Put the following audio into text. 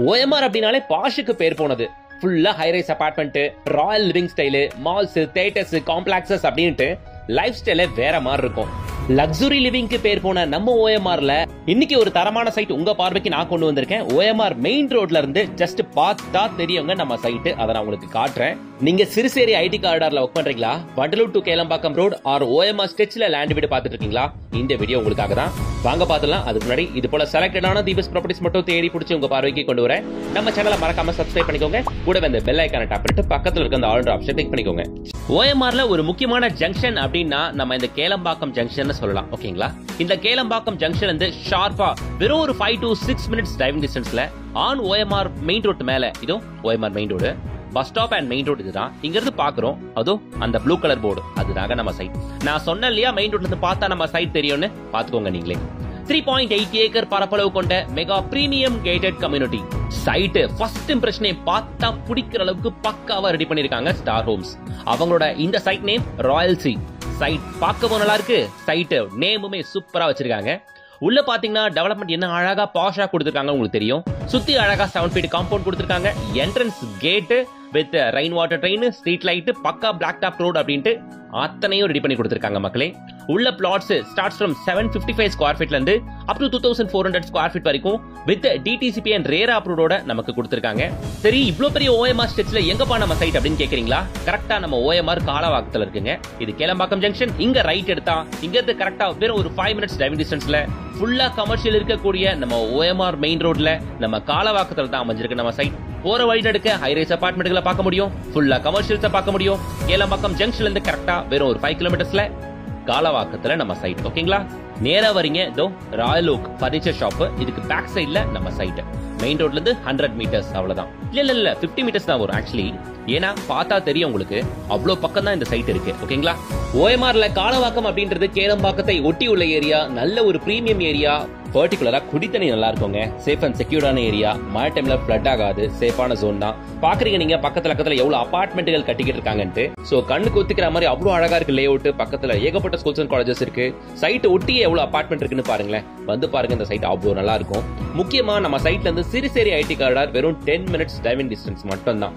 OMR அப்படினாலே பாஷுக்கு பேர் போனது. ஃபுல்லா high rise apartment, Royal living style, malls, theatres, complexes அப்படின்ட்டு லைஃப் ஸ்டைலே வேற மாதிரி இருக்கும். லக்ஸுரி லிவிங்க்கு பேர் போன நம்ம OMRல இன்னைக்கு ஒரு தரமான சைட் உங்க பார்வைக்கு நான் கொண்டு வந்திருக்கேன். OMR மெயின் ரோட்ல இருந்து ஜஸ்ட் பார்த்தா தெரியுங்க நம்ம சைட். அதை நான் உங்களுக்கு காட்டுறேன். நீங்க சிறுசேரி ஐடி காரிடார்ல ஒர்க் பண்றீங்களா, Vandalur to Kelambakkam road or OMR ஸ்டெச்ல லேண்ட் வீடு பார்த்துட்டு இருக்கீங்களா, இந்த வீடியோ உங்களுக்காக தான். வாங்க பார்த்துலாம். அதுக்கு முன்னாடி இது போல செலக்டடான தீபஸ் ப்ராப்பர்ட்டிஸ் மட்டும் தேடி பிடிச்சி உங்க பார்வைக்கு கொண்டு வரேன். நம்ம சேனலை மறக்காம சப்ஸ்கிரைப் பண்ணிக்கோங்க. கூட இந்த பெல் ஐகானை டாப் பண்ணிட்டு பக்கத்துல இருக்க அந்த ஆல் ஆப்ஷன் கிளிக் பண்ணிக்கோங்க. OMRல ஒரு முக்கியமான ஜங்ஷன் அப்படின்னா நம்ம இந்த கேளம்பாக்கம் ஜங்ஷன் சொல்லலாம். ஓகேங்களா, இந்த கேளம்பாக்கம் ஜங்ஷன் வந்து ஷார்ப்பா வெறும் ஒரு 5 to 6 minutes டிரைவிங் டிஸ்டன்ஸ்ல ஆன் OMR மெயின் ரோட் மேல இதோ OMR main road bus stop and main road இதுதான். இங்க இருந்து பாக்குறோம் அதோ அந்த ப்ளூ கலர் போர்டு, அதுதாங்க நம்ம சைட். நான் சொன்ன இல்லையா மெயின் ரோட்ல இருந்து பார்த்தா நம்ம சைட் தெரியும்னு, பாத்துக்கோங்க நீங்களே. 3.8 ஏக்கர் பரப்பளவு கொண்ட mega premium gated community site. First இம்ப்ரெஷனே பார்த்தா பிடிக்கிற அளவுக்கு பக்காவா ரெடி பண்ணிருக்காங்க ஸ்டார் ஹோம்ஸ். அவங்களோட இந்த site name royal C. Site பார்க்கவும் நல்லா இருக்கு, சைட் நேமுமே சூப்பரா வச்சிருக்காங்க. உள்ள பாத்தீங்கன்னா டெவலப்மெண்ட் என்ன அழகா பாஷா கொடுத்திருக்காங்க உங்களுக்கு தெரியும். சுத்தி அழகா 7 feet காம்பவுண்ட் கொடுத்திருக்காங்க. Entrance gate with rain water drain, street light, பக்கா பிளாக் டாப் ரோடு அப்படின்ட்டு அத்தனையும் ரெடி பண்ணி கொடுத்திருக்காங்க மக்களே. உள்ள பிளாட்ஸ் ஸ்டார்ட்ஸ் ஃப்ரம் 755 ஸ்கொயர் ஃபீட்ல இருந்து அப் டு 2400 ஸ்கொயர் ஃபீட் வரைக்கும் வித் டிடிசிபி அண்ட் ரேரா அப்ரூவோட நமக்கு கொடுத்திருக்காங்க. சரி, இவ்ளோ பெரிய OMR ஸ்டெச்ல எங்கப்பா நம்ம சைட் அப்படின்னு கேக்குறீங்களா? கரெக்டா நம்ம OMR காலவாக்கத்துல இருக்குங்க. இது கேளம்பாக்கம் ஜங்ஷன். இங்க ரைட் எடுத்தா இங்க இருந்து கரெக்டா வெறும் ஒரு 5 minutes டிரைவிங் டிஸ்டன்ஸ்ல ஃபுல்லா கமர்ஷியல் இருக்கக்கூடிய நம்ம OMR மெயின் ரோட்ல நம்ம காலவாக்கத்துல தான் அமைஞ்சிருக்கு நம்ம சைட். போற வழி நடுக்க ஹைரைஸ் அபார்ட்மெண்ட்களை பார்க்க முடியும், ஃபுல்லா கமர்ஷியல்ஸை பார்க்க முடியும். கேளம்பாக்கம் ஜங்ஷன்ல இருந்து கரெக்டா வெறும் ஒரு 5 kilometers காலவாக்கத்துல நம்ம சைட். ஓகேங்களா, நேரா வரீங்க இதோ ராயல் ஓக் பர்னிச்சர் ஷாப், இதுக்கு பேக் சைட்ல நம்ம சைட். மெயின் ரோட்ல இருந்து 100 meters அவ்வளவுதான். இல்ல 50 meters தான் வரும் ஆக்சுவலி. ஏன்னா பார்த்தா தெரியும் உங்களுக்கு, அவ்வளவு பக்கம் தான் இந்த சைட் இருக்கு. ஓகேங்களா, OMRல காலவாக்கம் அப்படின்றது கேளம்பாக்கத்தை ஒட்டி உள்ள ஏரியா. நல்ல ஒரு பிரீமியம் ஏரியா. பர்டிகுலரா குடித்தண்ணி நல்லா இருக்குங்க. சேஃப் அண்ட் செக்யூர்டான ஏரியா. மழை டைம்ல ஃபிளட் ஆகாது. சேஃபான ஜோன் தான். பாக்குறீங்க நீங்க பக்கத்துல எவ்வளவு அபார்ட்மெண்ட்கள் கட்டிக்கிட்டு இருக்காங்கன்ட்டு. சோ கண்ணுக்கு ஒத்துக்கிற மாதிரி அவ்வளவு அழகா இருக்கு லே அவுட். பக்கத்துல ஏகப்பட்ட ஸ்கூல்ஸ் அண்ட் காலேஜஸ் இருக்கு. சைட் ஒட்டியே எவ்வளவு அபார்ட்மெண்ட் இருக்குன்னு பாருங்களேன். வந்து பாருங்க, இந்த சைட் அவ்வளவு நல்லா இருக்கும். முக்கியமா நம்ம சைட்ல இருந்து சிறுசேரி ஐடி காரிடார் வெறும் 10 minutes டிரைவிங் டிஸ்டன்ஸ் மட்டும் தான்.